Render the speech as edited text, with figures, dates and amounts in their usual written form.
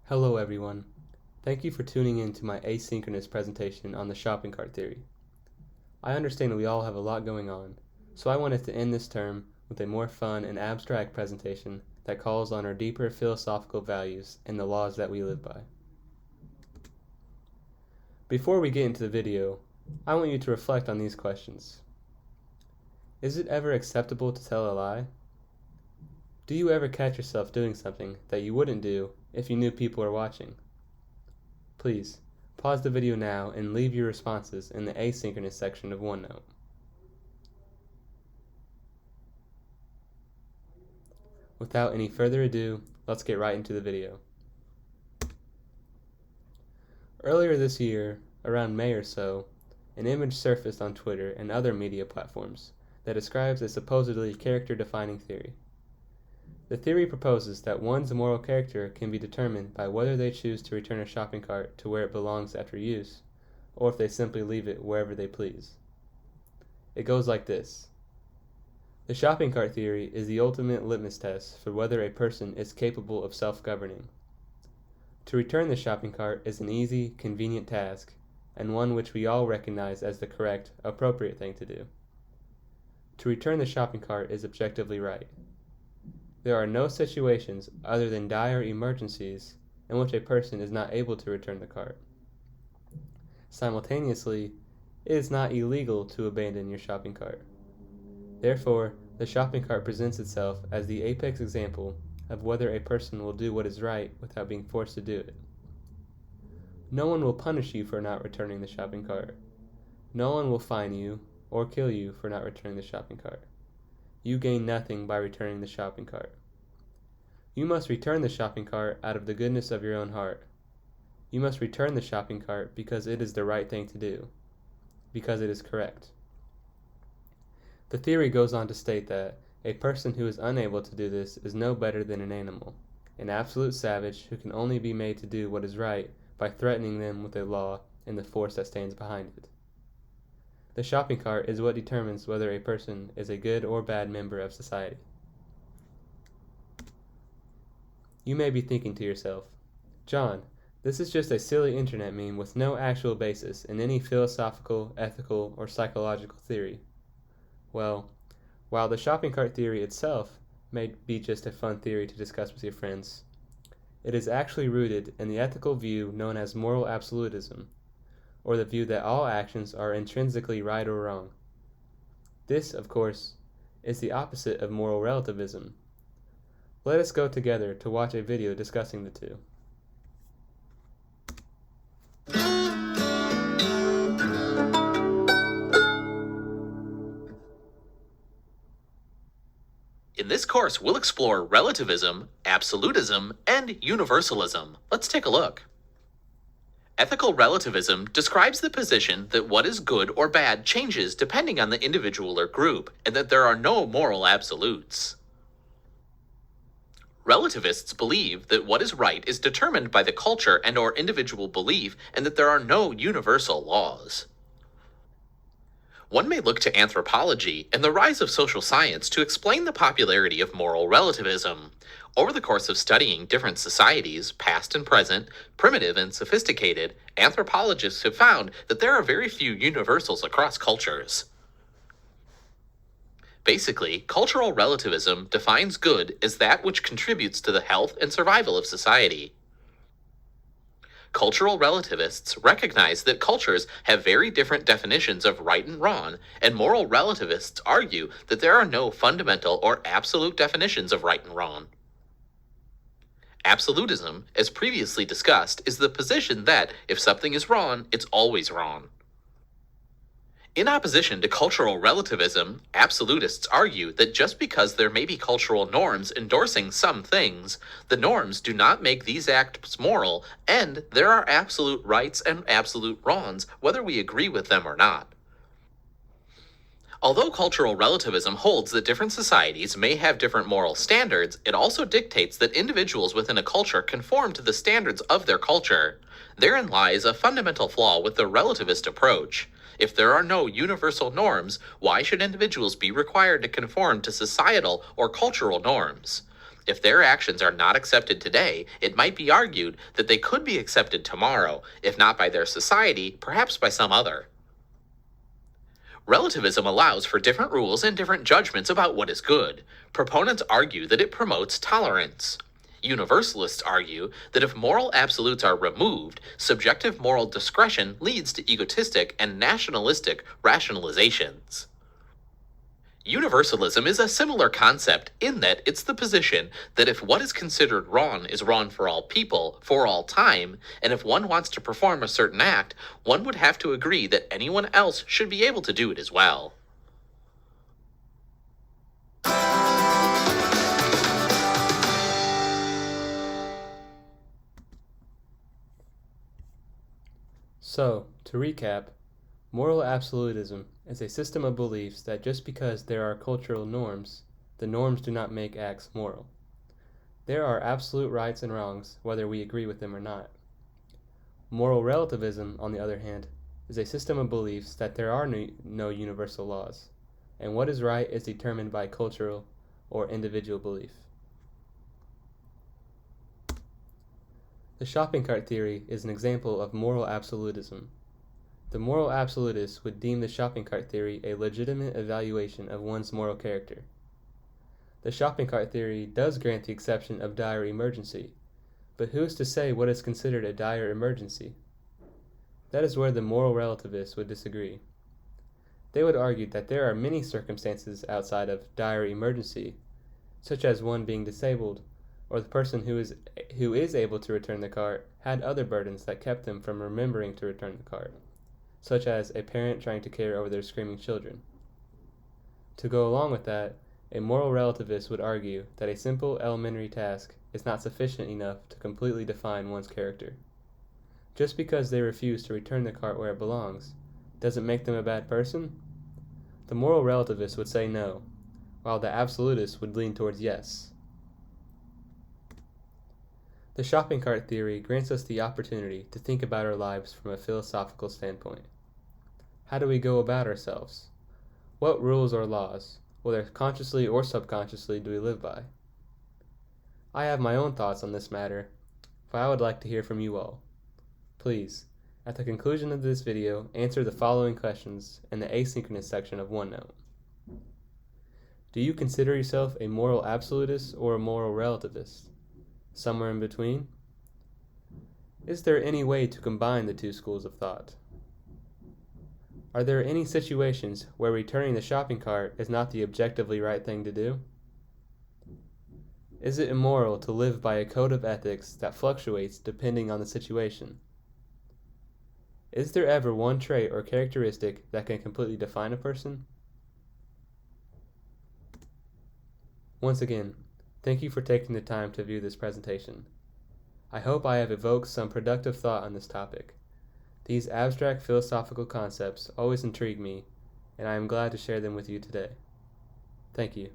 Hello everyone. Thank you for tuning in to my asynchronous presentation on the shopping cart theory. I understand we all have a lot going on, so I wanted to end this term with a more fun and abstract presentation that calls on our deeper philosophical values and the laws that we live by. Before we get into the video, I want you to reflect on these questions. Is it ever acceptable to tell a lie? Do you ever catch yourself doing something that you wouldn't do if you knew people are watching? Please, pause the video now and leave your responses in the asynchronous section of OneNote. Without any further ado, let's get right into the video. Earlier this year, around May or so, an image surfaced on Twitter and other media platforms that describes a supposedly character-defining theory. The theory proposes that one's moral character can be determined by whether they choose to return a shopping cart to where it belongs after use, or if they simply leave it wherever they please. It goes like this. The shopping cart theory is the ultimate litmus test for whether a person is capable of self-governing. To return the shopping cart is an easy, convenient task, and one which we all recognize as the correct, appropriate thing to do. To return the shopping cart is objectively right. There are no situations other than dire emergencies in which a person is not able to return the cart. Simultaneously, it is not illegal to abandon your shopping cart. Therefore, the shopping cart presents itself as the apex example of whether a person will do what is right without being forced to do it. No one will punish you for not returning the shopping cart. No one will fine you or kill you for not returning the shopping cart. You gain nothing by returning the shopping cart. You must return the shopping cart out of the goodness of your own heart. You must return the shopping cart because it is the right thing to do, because it is correct. The theory goes on to state that a person who is unable to do this is no better than an animal, an absolute savage who can only be made to do what is right by threatening them with a law and the force that stands behind it. The shopping cart is what determines whether a person is a good or bad member of society. You may be thinking to yourself, John, this is just a silly internet meme with no actual basis in any philosophical, ethical, or psychological theory. Well, while the shopping cart theory itself may be just a fun theory to discuss with your friends, it is actually rooted in the ethical view known as moral absolutism, or the view that all actions are intrinsically right or wrong. This, of course, is the opposite of moral relativism. Let us go together to watch a video discussing the two. In this course, we'll explore relativism, absolutism, and universalism. Let's take a look. Ethical relativism describes the position that what is good or bad changes depending on the individual or group, and that there are no moral absolutes. Relativists believe that what is right is determined by the culture and/or individual belief, and that there are no universal laws. One may look to anthropology and the rise of social science to explain the popularity of moral relativism. Over the course of studying different societies, past and present, primitive and sophisticated, anthropologists have found that there are very few universals across cultures. Basically, cultural relativism defines good as that which contributes to the health and survival of society. Cultural relativists recognize that cultures have very different definitions of right and wrong, and moral relativists argue that there are no fundamental or absolute definitions of right and wrong. Absolutism, as previously discussed, is the position that if something is wrong, it's always wrong. In opposition to cultural relativism, absolutists argue that just because there may be cultural norms endorsing some things, the norms do not make these acts moral, and there are absolute rights and absolute wrongs, whether we agree with them or not. Although cultural relativism holds that different societies may have different moral standards, it also dictates that individuals within a culture conform to the standards of their culture. Therein lies a fundamental flaw with the relativist approach. If there are no universal norms, why should individuals be required to conform to societal or cultural norms? If their actions are not accepted today, it might be argued that they could be accepted tomorrow, if not by their society, perhaps by some other. Relativism allows for different rules and different judgments about what is good. Proponents argue that it promotes tolerance. Universalists argue that if moral absolutes are removed, subjective moral discretion leads to egotistic and nationalistic rationalizations. Universalism is a similar concept in that it's the position that if what is considered wrong is wrong for all people, for all time, and if one wants to perform a certain act, one would have to agree that anyone else should be able to do it as well. So, to recap, moral absolutism is a system of beliefs that just because there are cultural norms, the norms do not make acts moral. There are absolute rights and wrongs, whether we agree with them or not. Moral relativism, on the other hand, is a system of beliefs that there are no universal laws, and what is right is determined by cultural or individual belief. The shopping cart theory is an example of moral absolutism. The moral absolutist would deem the shopping cart theory a legitimate evaluation of one's moral character. The shopping cart theory does grant the exception of dire emergency, but who is to say what is considered a dire emergency? That is where the moral relativists would disagree. They would argue that there are many circumstances outside of dire emergency, such as one being disabled, or the person who is able to return the cart had other burdens that kept them from remembering to return the cart, such as a parent trying to care over their screaming children. To go along with that, a moral relativist would argue that a simple elementary task is not sufficient enough to completely define one's character. Just because they refuse to return the cart where it belongs, does it make them a bad person? The moral relativist would say no, while the absolutist would lean towards yes. The shopping cart theory grants us the opportunity to think about our lives from a philosophical standpoint. How do we go about ourselves? What rules or laws, whether consciously or subconsciously, do we live by? I have my own thoughts on this matter, but I would like to hear from you all. Please, at the conclusion of this video, answer the following questions in the asynchronous section of OneNote. Do you consider yourself a moral absolutist or a moral relativist? Somewhere in between? Is there any way to combine the two schools of thought? Are there any situations where returning the shopping cart is not the objectively right thing to do? Is it immoral to live by a code of ethics that fluctuates depending on the situation? Is there ever one trait or characteristic that can completely define a person? Once again, thank you for taking the time to view this presentation. I hope I have evoked some productive thought on this topic. These abstract philosophical concepts always intrigue me, and I am glad to share them with you today. Thank you.